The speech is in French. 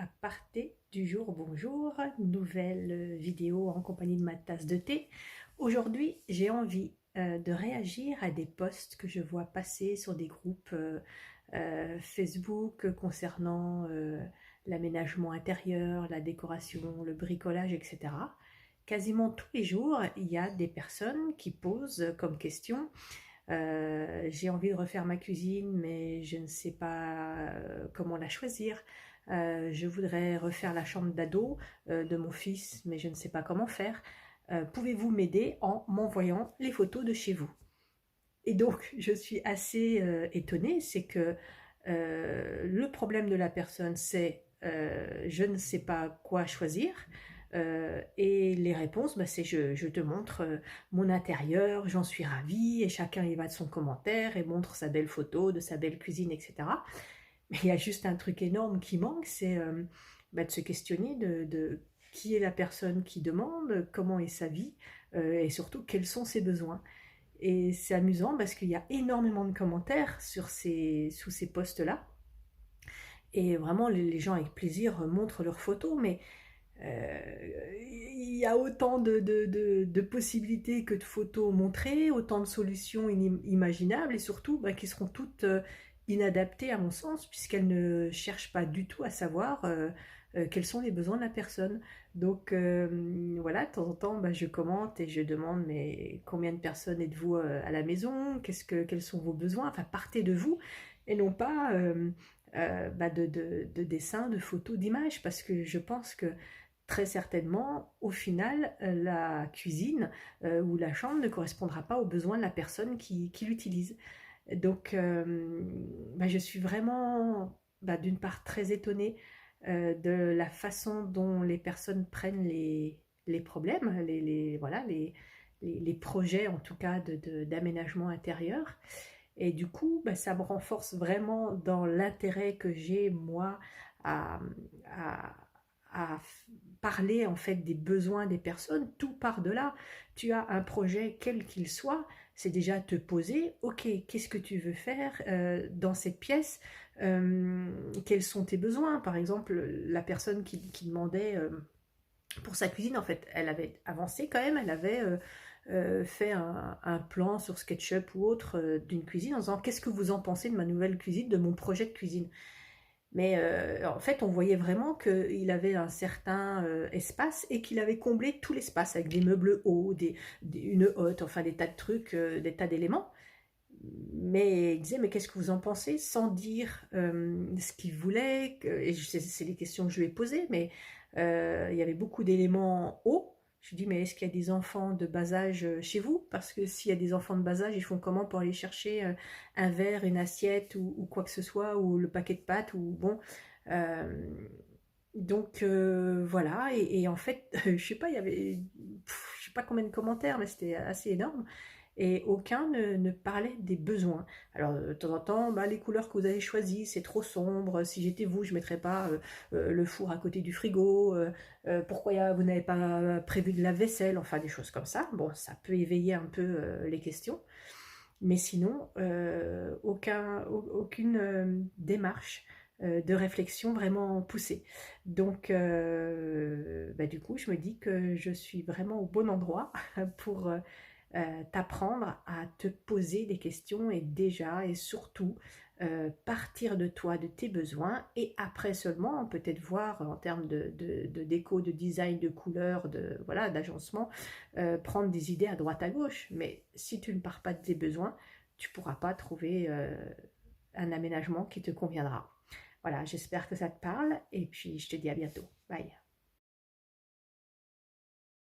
à partir du jour. Bonjour, nouvelle vidéo en compagnie de ma tasse de thé. Aujourd'hui, j'ai envie de réagir à des posts que je vois passer sur des groupes Facebook concernant l'aménagement intérieur, la décoration, le bricolage, etc. Quasiment tous les jours, il y a des personnes qui posent comme question j'ai envie de refaire ma cuisine, mais je ne sais pas comment la choisir. Je voudrais refaire la chambre d'ado de mon fils, mais je ne sais pas comment faire. Pouvez-vous m'aider en m'envoyant les photos de chez vous? Et donc, je suis assez étonnée, c'est que le problème de la personne, c'est je ne sais pas quoi choisir. Et les réponses, bah, c'est je te montre mon intérieur, j'en suis ravie, et chacun y va de son commentaire et montre sa belle photo de sa belle cuisine, etc. Mais il y a juste un truc énorme qui manque, c'est bah, de se questionner de qui est la personne qui demande, comment est sa vie, et surtout quels sont ses besoins. Et c'est amusant parce qu'il y a énormément de commentaires sous ces posts-là. Et vraiment, les gens avec plaisir montrent leurs photos, mais il y a autant de possibilités que de photos montrées, autant de solutions imaginables et surtout bah, qui seront toutes inadaptées à mon sens puisqu'elles ne cherchent pas du tout à savoir quels sont les besoins de la personne. Donc voilà, de temps en temps bah, je commente et je demande mais combien de personnes êtes-vous à la maison, quels sont vos besoins, enfin partez de vous et non pas bah, de dessins, de photos, d'images parce que je pense que très certainement, au final, la cuisine ou la chambre ne correspondra pas aux besoins de la personne qui l'utilise. Donc, bah, je suis vraiment, bah, d'une part, très étonnée de la façon dont les personnes prennent les problèmes, voilà, les projets, en tout cas, d'aménagement intérieur. Et du coup, bah, ça me renforce vraiment dans l'intérêt que j'ai, moi, à, à, à parler en fait des besoins des personnes. Tout part de là. Tu as un projet quel qu'il soit, c'est déjà te poser, ok, qu'est-ce que tu veux faire dans cette pièce, quels sont tes besoins. Par exemple, la personne qui demandait pour sa cuisine, en fait, elle avait avancé quand même, elle avait fait un plan sur SketchUp ou autre d'une cuisine en disant qu'est-ce que vous en pensez de ma nouvelle cuisine, de mon projet de cuisine. Mais en fait, on voyait vraiment qu'il avait un certain espace et qu'il avait comblé tout l'espace avec des meubles hauts, une hotte, enfin des tas de trucs, des tas d'éléments. Mais il disait, mais qu'est-ce que vous en pensez sans dire ce qu'il voulait, et c'est les questions que je lui ai posées, mais il y avait beaucoup d'éléments hauts. Je lui dis, mais est-ce qu'il y a des enfants de bas âge chez vous? Parce que s'il y a des enfants de bas âge, ils font comment pour aller chercher un verre, une assiette ou quoi que ce soit, ou le paquet de pâtes, ou bon. Euh, donc voilà, et en fait, je sais pas, il y avait, je sais pas combien de commentaires, mais c'était assez énorme et aucun ne parlait des besoins. Alors, de temps en temps, bah, les couleurs que vous avez choisies, c'est trop sombre. Si j'étais vous, je ne mettrais pas le four à côté du frigo. Pourquoi vous n'avez pas prévu de lave-vaisselle? Enfin, des choses comme ça. Bon, ça peut éveiller un peu les questions. Mais sinon, aucune démarche de réflexion vraiment poussée. Donc, bah, du coup, je me dis que je suis vraiment au bon endroit pour t'apprendre à te poser des questions et déjà et surtout partir de toi, de tes besoins et après seulement peut-être voir en termes de déco, de design, de couleurs, voilà, d'agencement, prendre des idées à droite à gauche. Mais si tu ne pars pas de tes besoins, tu ne pourras pas trouver un aménagement qui te conviendra. Voilà, j'espère que ça te parle et puis je te dis à bientôt. Bye.